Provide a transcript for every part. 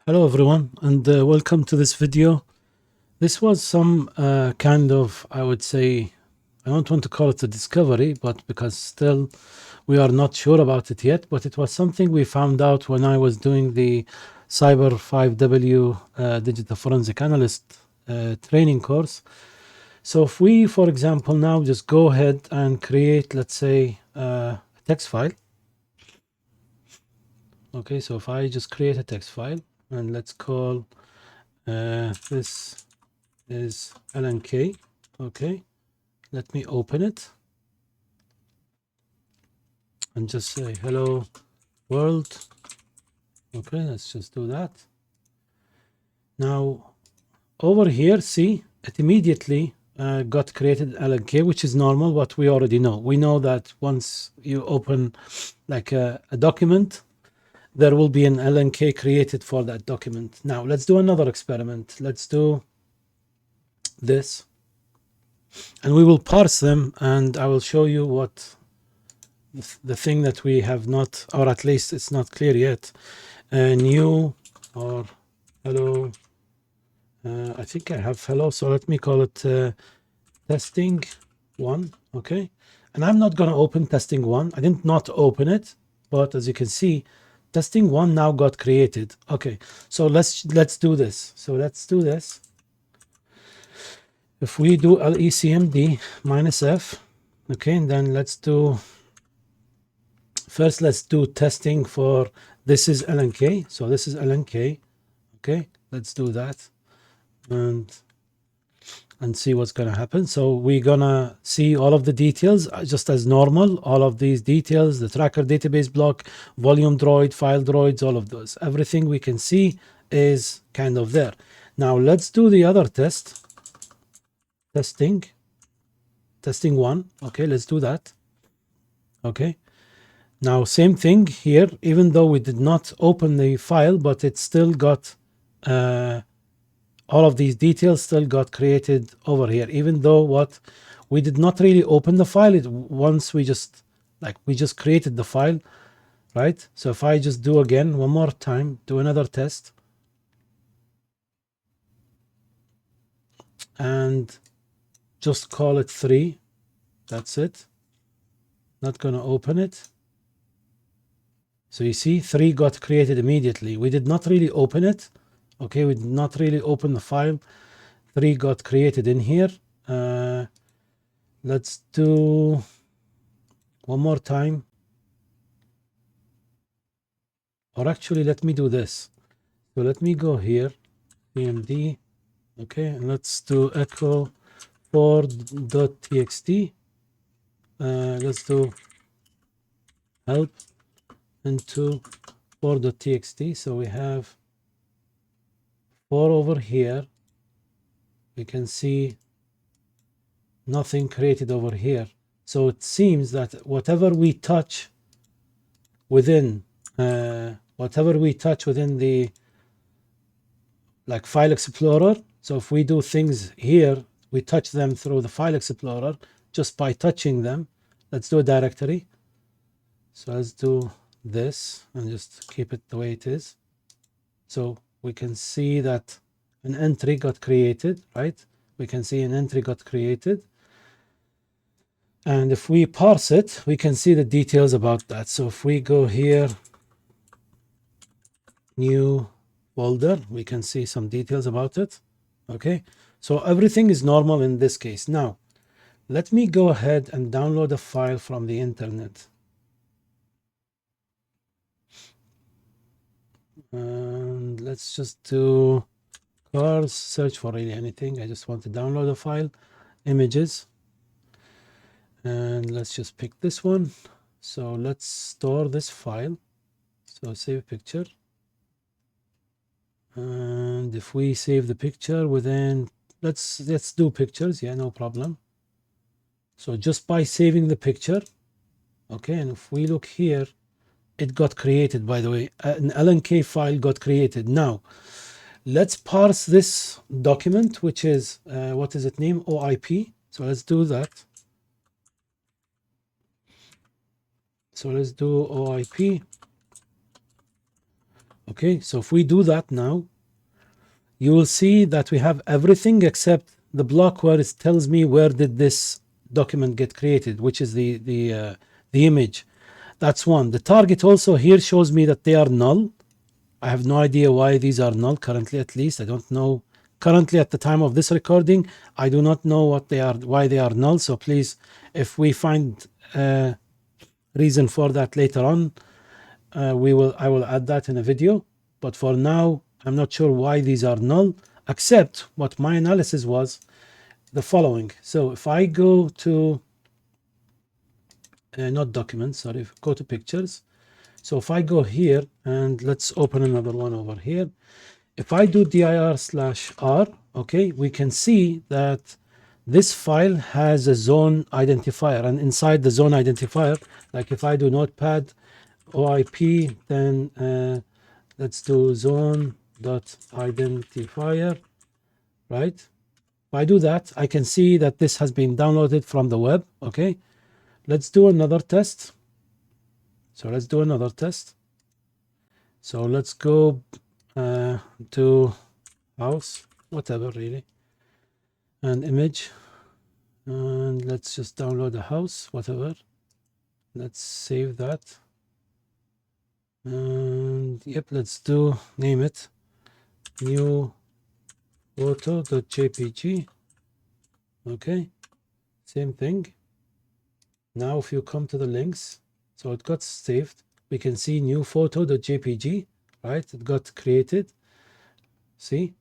Hello everyone, and welcome to this video. This was some kind of, I would say, I don't want to call it a discovery, but because still we are not sure about it yet, but it was something we found out when I was doing the Cyber 5W Digital Forensic Analyst training course. So if we, for example, now just go ahead and create, let's say, a text file. Okay, so if I just create a text file and let's call this is LNK. Okay, let me open it and just say hello world. Okay, let's just do that. Now over here, see, it immediately got created LNK, which is normal, what we already know. We know that once you open like a document, there will be an LNK created for that document. Now let's do another experiment. Let's do this and we will parse them, and I will show you what the thing that we have not, or at least it's not clear yet. New or hello. I think I have hello, so let me call it testing one. Okay, and I'm not going to open testing one. I didn't not open it, but as you can see, testing one now got created. Okay, so let's do this. So let's do this. If we do lecmd -f, okay, and then let's do first, let's do testing for this is LNK. So this is LNK. Okay, let's do that and see what's going to happen. So we're gonna see all of the details just as normal, all of these details, the tracker database block, volume droid, file droids, all of those, everything we can see is kind of there. Now let's do the other test, testing one. Okay, let's do that. Okay, now same thing here, even though we did not open the file, but it still got all of these details still got created over here, even though what we did not really open the file. Once we just created the file, right? So if I just do again one more time, do another test and just call it 3, that's it. Not gonna open it. So you see 3 got created immediately. We did not really open it. Okay, we did not really open the file. 3 got created in here. Let's do one more time. Or actually, let me do this. So let me go here, cmd. Okay, and let's do echo for.txt. Let's do help into for.txt. So we have 4 over here. We can see nothing created over here. So it seems that whatever we touch within the like file explorer. So if we do things here, we touch them through the file explorer just by touching them. Let's do a directory. So let's do this and just keep it the way it is. So we can see that an entry got created, right? We can see an entry got created. And if we parse it, we can see the details about that. So if we go here, new folder, we can see some details about it. Okay, so everything is normal in this case. Now let me go ahead and download a file from the internet, and let's just do cars, search for really anything. I just want to download a file, images, and let's just pick this one. So let's store this file. So save picture, and if we save the picture within, let's do pictures, yeah, no problem. So just by saving the picture, okay, and if we look here, it got created, by the way, an LNK file got created. Now let's parse this document, which is what is it named, OIP. So let's do that. So let's do OIP Okay, so if we do that now, you will see that we have everything except the block where it tells me where did this document get created, which is the image. That's one. The target also here shows me that they are null. I have no idea why these are null currently, at least. I don't know. Currently, at the time of this recording, I do not know what they are, why they are null. So please, if we find a reason for that later on, I will add that in a video. But for now, I'm not sure why these are null, except what my analysis was the following. So if I go to, not documents, sorry, go to pictures. So if I go here and let's open another one over here. If I do dir/r, okay, we can see that this file has a zone identifier, and inside the zone identifier, like if I do notepad OIP, then let's do zone.identifier, right? If I do that, I can see that this has been downloaded from the web, okay? Let's do another test. So let's do another test. So let's go to house, whatever really, and image, and let's just download a house, whatever. Let's save that. And yep, let's do, name it new photo.jpg. Okay, same thing. Now if you come to the links, so it got saved, we can see new photo.jpg, right? It got created, see?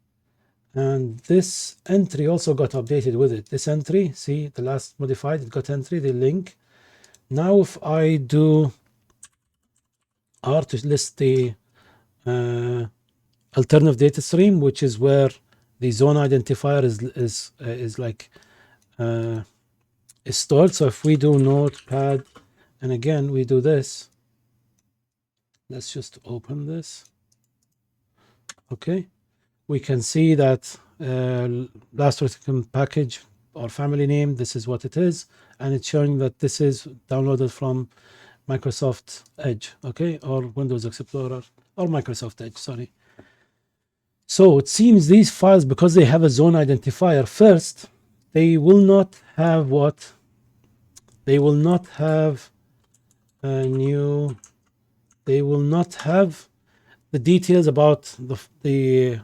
And this entry also got updated with it. This entry, see, the last modified, it got entry, the link. Now if I do R to list the alternative data stream, which is where the zone identifier is like is stored. So if we do notepad, and again we do this, let's just open this. Okay, we can see that last recipient package or family name, this is what it is, and it's showing that this is downloaded from Microsoft Edge, okay, or Windows Explorer, or Microsoft Edge, sorry. So it seems these files, because they have a zone identifier, first, they will not have what? They will not have a new, they will not have the details about the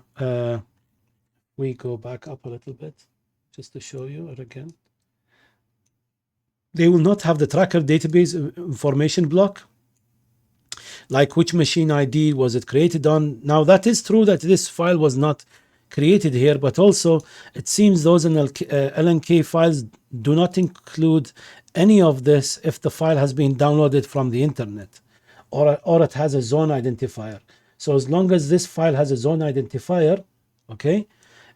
we go back up a little bit just to show you it again. They will not have the tracker database information block, like which machine ID was it created on. Now that is true that this file was not created here, but also it seems those LNK files do not include any of this if the file has been downloaded from the internet or it has a zone identifier. So as long as this file has a zone identifier, okay,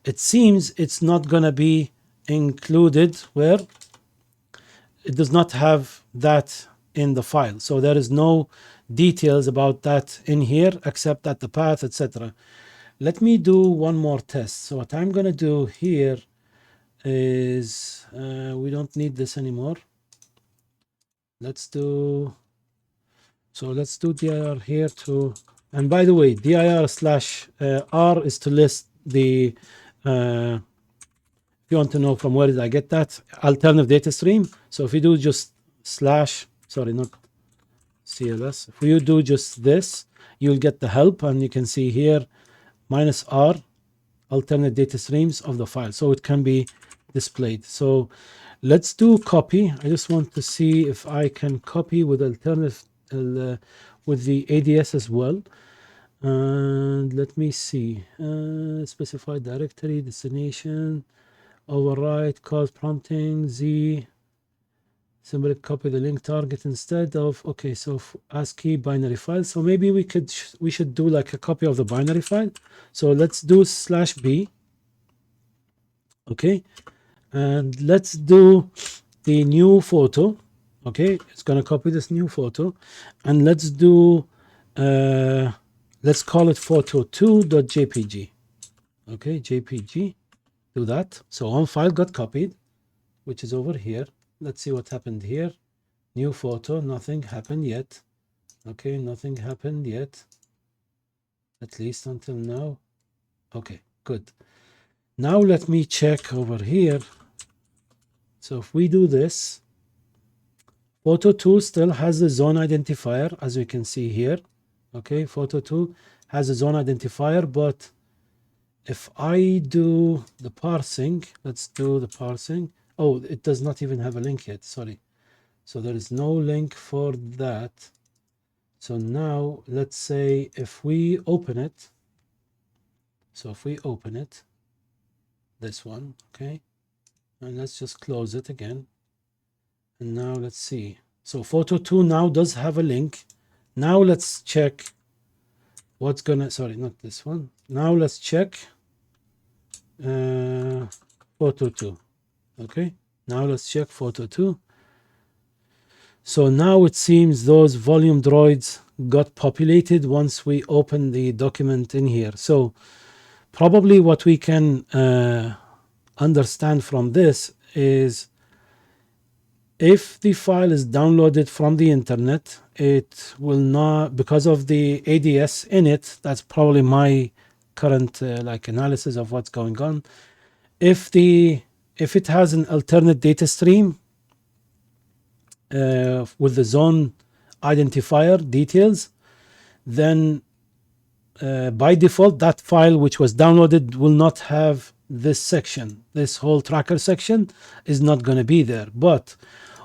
it seems it's not going to be included where it does not have that in the file. So there is no details about that in here except that the path, etc. Let me do one more test. So what I'm going to do here is we don't need this anymore. Let's do, so let's do dir here to, and by the way, dir/r is to list the if you want to know from where did I get that alternative data stream. So if you do just slash, sorry, not CLS, if you do just this, you'll get the help, and you can see here -r alternate data streams of the file, so it can be displayed. So let's do copy. I just want to see if I can copy with alternative with the ADS as well. And let me see, specify directory, destination, override, cause prompting, Z, simply copy the link target instead of, okay, so ASCII binary file. So maybe we should do like a copy of the binary file. So let's do /b, okay, and let's do the new photo. Okay, it's going to copy this new photo, and let's do let's call it photo2.jpg. okay, jpg, do that. So one file got copied, which is over here. Let's see what happened here. New photo, nothing happened yet. Okay, nothing happened yet. at least until now. Okay, good. Now let me check over here. So if we do this, photo 2 still has the zone identifier, as we can see here. Okay, photo 2 has a zone identifier, but if I do the parsing, let's do the parsing. Oh, it does not even have a link yet, sorry. So there is no link for that. So now let's say if we open it, so if we open it, this one, okay, and let's just close it again. And now let's see. So photo 2 now does have a link. Now let's check what's gonna, sorry, not this one. Now let's check photo 2. Okay, now let's check photo 2. So now it seems those volume droids got populated once we open the document in here. So probably what we can understand from this is if the file is downloaded from the internet, it will not, because of the ADS in it, that's probably my current like analysis of what's going on. If it has an alternate data stream with the zone identifier details, then by default that file which was downloaded will not have this section. This whole tracker section is not going to be there. But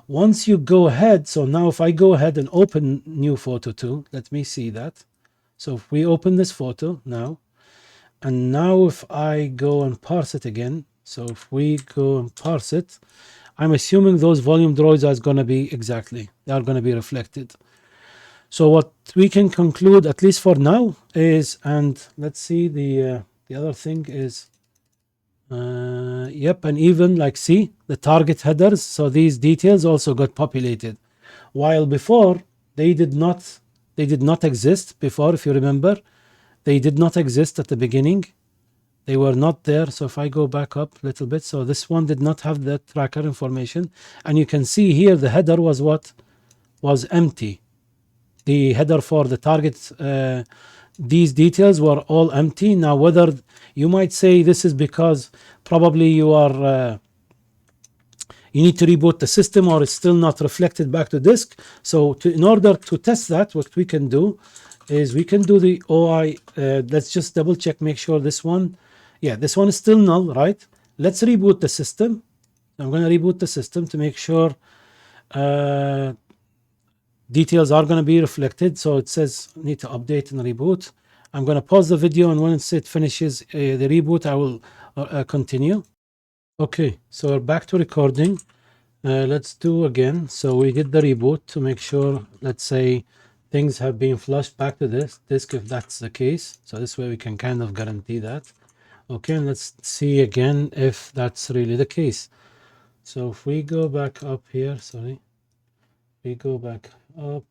once you go ahead, so now if I go ahead and open new photo 2, let me see that. So if we open this photo now, and now if I go and parse it again, so if we go and parse it, I'm assuming those volume droids are going to be exactly, they are going to be reflected. So what we can conclude, at least for now, is, and let's see, the other thing is, yep, and even like see the target headers. So these details also got populated, while before they did not exist. Before, if you remember, they did not exist at the beginning. They were not there. So if I go back up a little bit, so this one did not have the tracker information, and you can see here the header was what was empty. The header for the target, these details were all empty. Now, whether you might say this is because probably you are you need to reboot the system, or it's still not reflected back to disk. So in order to test that, what we can do is we can do the OI. Let's just double check, make sure this one, yeah, this one is still null, right? Let's reboot the system. I'm going to reboot the system to make sure details are going to be reflected. So it says need to update and reboot. I'm going to pause the video, and once it finishes the reboot, I will continue. Okay, so we're back to recording. Let's do again. So we did the reboot to make sure, let's say, things have been flushed back to this disk if that's the case. So this way we can kind of guarantee that. Okay, and let's see again if that's really the case. So if we go back up here, sorry, we go back up.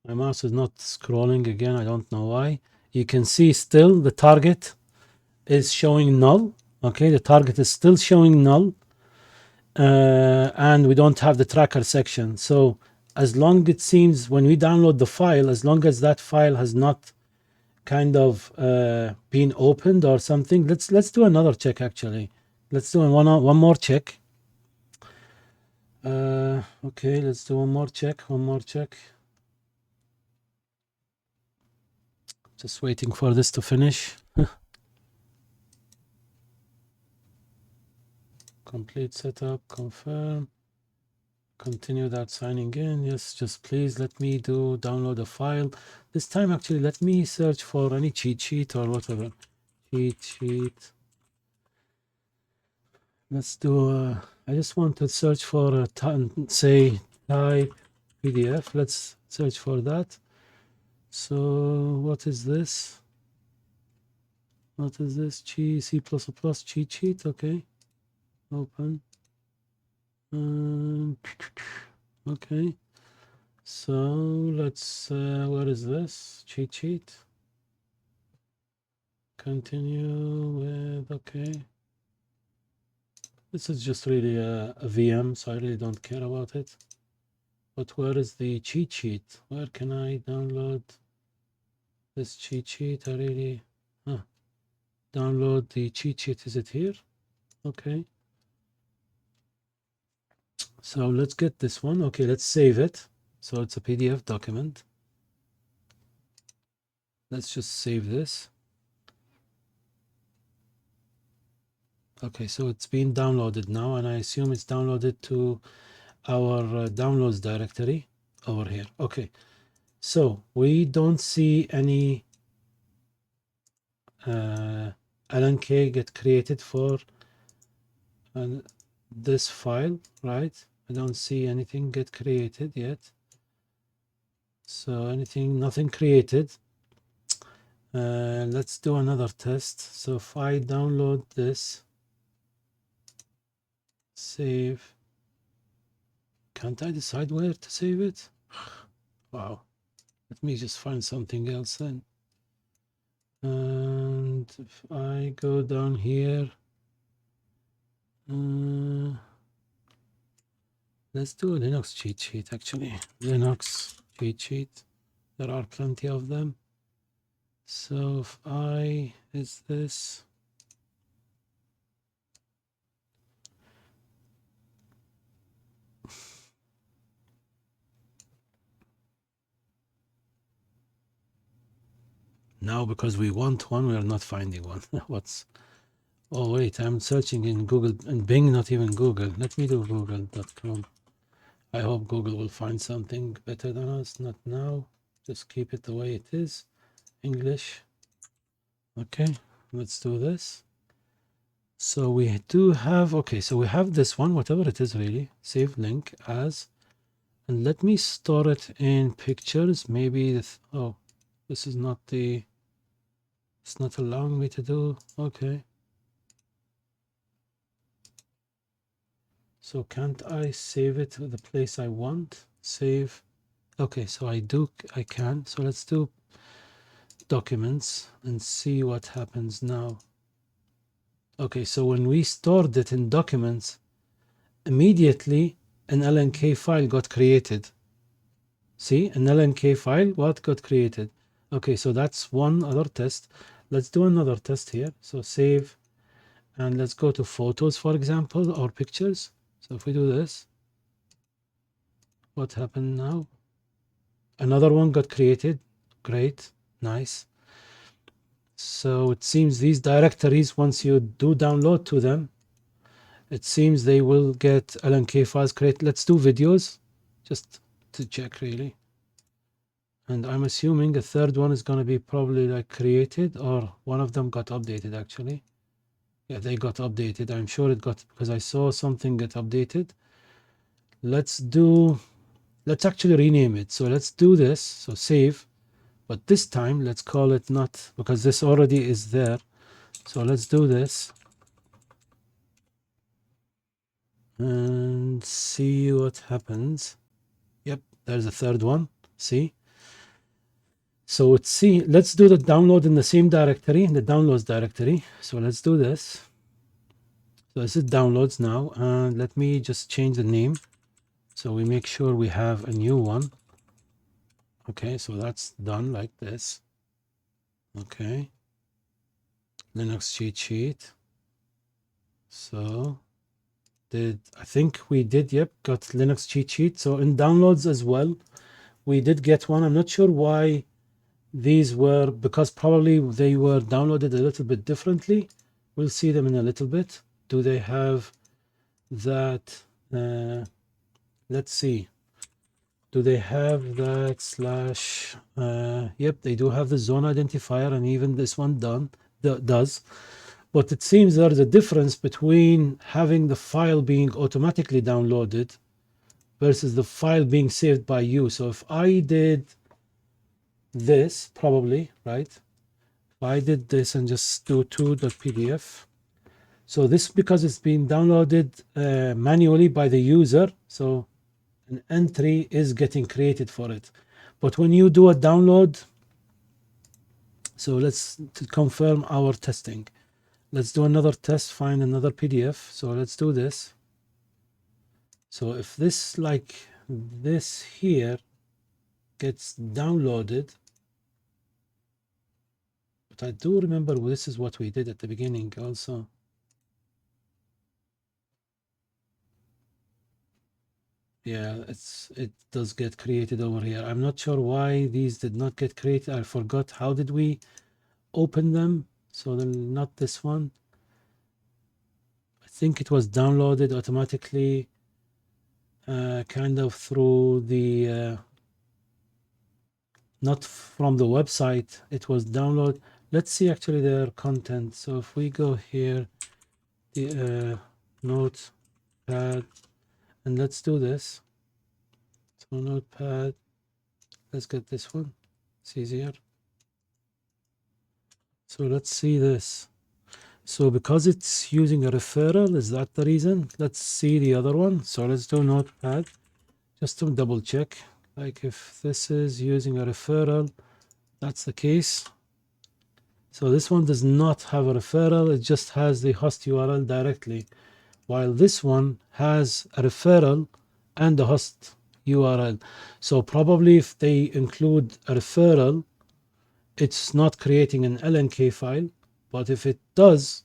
My mouse is not scrolling again. I don't know why. You can see still the target is showing null. Okay, the target is still showing null. And we don't have the tracker section. So as long it seems when we download the file, as long as that file has not kind of been opened or something, let's do another check actually. Let's do one more check. Okay, let's do one more check. Just waiting for this to finish. Complete setup, confirm, continue that signing in. Yes, just please let me download a file. This time actually let me search for any cheat sheet or whatever. Cheat sheet. Let's do I just want to search for say type PDF. Let's search for that. So what is this? C++ cheat sheet. Okay, open. Okay, so let's where is this cheat sheet? Continue with, okay, this is just really a VM, so I really don't care about it. But where is the cheat sheet? Where can I download? This cheat sheet, I really download the cheat sheet. Is it here? Okay. So let's get this one. Okay, let's save it. So it's a PDF document. Let's just save this. Okay, so it's been downloaded now, and I assume it's downloaded to our downloads directory over here. Okay, so we don't see any LNK get created for this file, right? I don't see anything get created yet. So nothing created. Let's do another test. So if I download this, save, can't I decide where to save it? Wow, let me just find something else then. And if I go down here, let's do a Linux cheat sheet actually. Linux cheat sheet, there are plenty of them. So if I, is this, now because we want one, we are not finding one. What's, oh wait, I'm searching in Google and Bing, not even Google. Let me do google.com. I hope Google will find something better than us. Not now, just keep it the way it is. English. Okay, let's do this. So we do have, okay, so we have this one, whatever it is really, save link as, and let me store it in pictures. Maybe this, oh, this is not the, it's not allowing me to do, okay. So can't I save it to the place I want? Save, okay, so I can. So let's do documents and see what happens now. Okay, so when we stored it in documents, immediately an LNK file got created. See, an LNK file, what got created? Okay, so that's one other test. Let's do another test here. So save, and let's go to photos, for example, or pictures. So if we do this, what happened now? Another one got created. Great, nice. So it seems these directories, once you do download to them, it seems they will get LNK files created. Let's do videos, just to check really. And I'm assuming a third one is going to be probably like created, or one of them got updated actually. Yeah, they got updated. I'm sure it got, because I saw something get updated. Let's actually rename it. So let's do this. So save, but this time let's call it not, because this already is there. So let's do this and see what happens. Yep, there's a third one. See? So let's do the download in the same directory, in the downloads directory. So let's do this. So this is downloads now, and let me just change the name so we make sure we have a new one. Okay, so that's done like this. Okay, Linux cheat sheet. So I think we did, yep, got Linux cheat sheet. So in downloads as well, we did get one. I'm not sure why these were, because probably they were downloaded a little bit differently. We'll see them in a little bit. Do they have that? Let's see. Do they have that slash? Yep, they do have the zone identifier, and even this one does. But it seems there's a difference between having the file being automatically downloaded versus the file being saved by you. So if I did this, probably, right? If I did this and just do 2.pdf. So this, because it's been downloaded manually by the user, so an entry is getting created for it. But when you do a download, so let's to confirm our testing. Let's do another test, find another PDF. So let's do this. So if this, like this here, gets downloaded, but I do remember this is what we did at the beginning also. Yeah, it does get created over here. I'm not sure why these did not get created. I forgot how did we open them. So not this one. I think it was downloaded automatically, kind of through the not from the website. It was download. Let's see actually their content. So if we go here, the notepad, and let's do this. So notepad, let's get this one. It's easier. So let's see this. So because it's using a referral, is that the reason? Let's see the other one. So let's do notepad just to double check. Like if this is using a referral, that's the case. So this one does not have a referral. It just has the host URL directly, while this one has a referral and a host URL. So probably if they include a referral, it's not creating an LNK file. But if it does,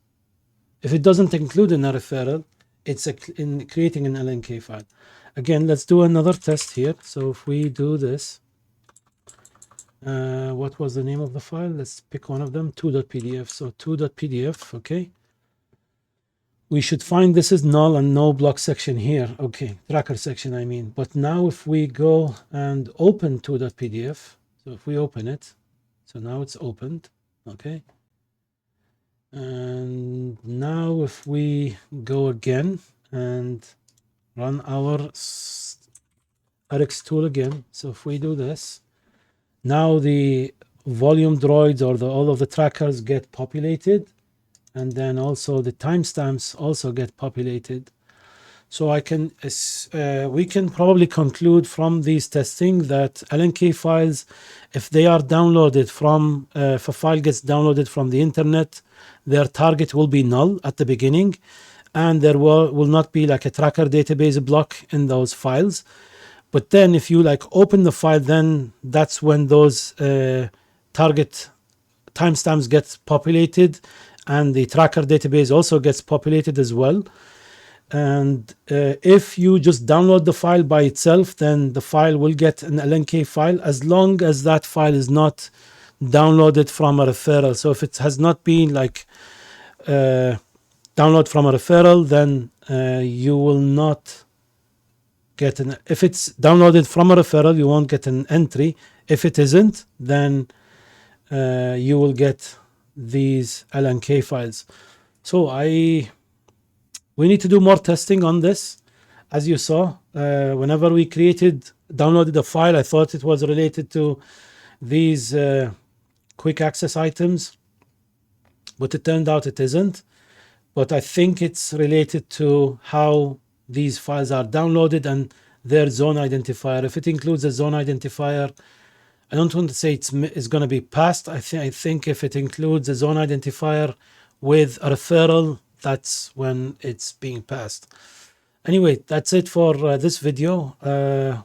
if it doesn't include a referral, it's creating an LNK file. Again, let's do another test here. So if we do this, what was the name of the file? Let's pick one of them, 2.pdf. So 2.pdf, okay. We should find this is null and no block section here. Okay, tracker section, I mean. But now if we go and open 2.pdf, so if we open it, so now it's opened, okay. And now if we go again and run our RX tool again, so if we do this, now the volume droids or all of the trackers get populated, and then also the timestamps also get populated. So I can we can probably conclude from these testing that LNK files, if they are downloaded from if a file gets downloaded from the internet, their target will be null at the beginning, and there will not be like a tracker database block in those files. But then if you like open the file, then that's when those target timestamps get populated, and the tracker database also gets populated as well. And if you just download the file by itself, then the file will get an LNK file as long as that file is not downloaded from a referral. So if it has not been like download from a referral, then you will not get an, if it's downloaded from a referral, you won't get an entry. If it isn't, then you will get these LNK files. So we need to do more testing on this. As you saw, whenever we downloaded a file, I thought it was related to these quick access items, but it turned out it isn't. But I think it's related to how these files are downloaded and their zone identifier. If it includes a zone identifier, I don't want to say it's going to be passed. I think if it includes a zone identifier with a referral, that's when it's being passed. Anyway, that's it for this video.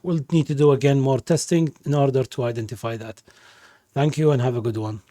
We'll need to do again more testing in order to identify that. Thank you and have a good one.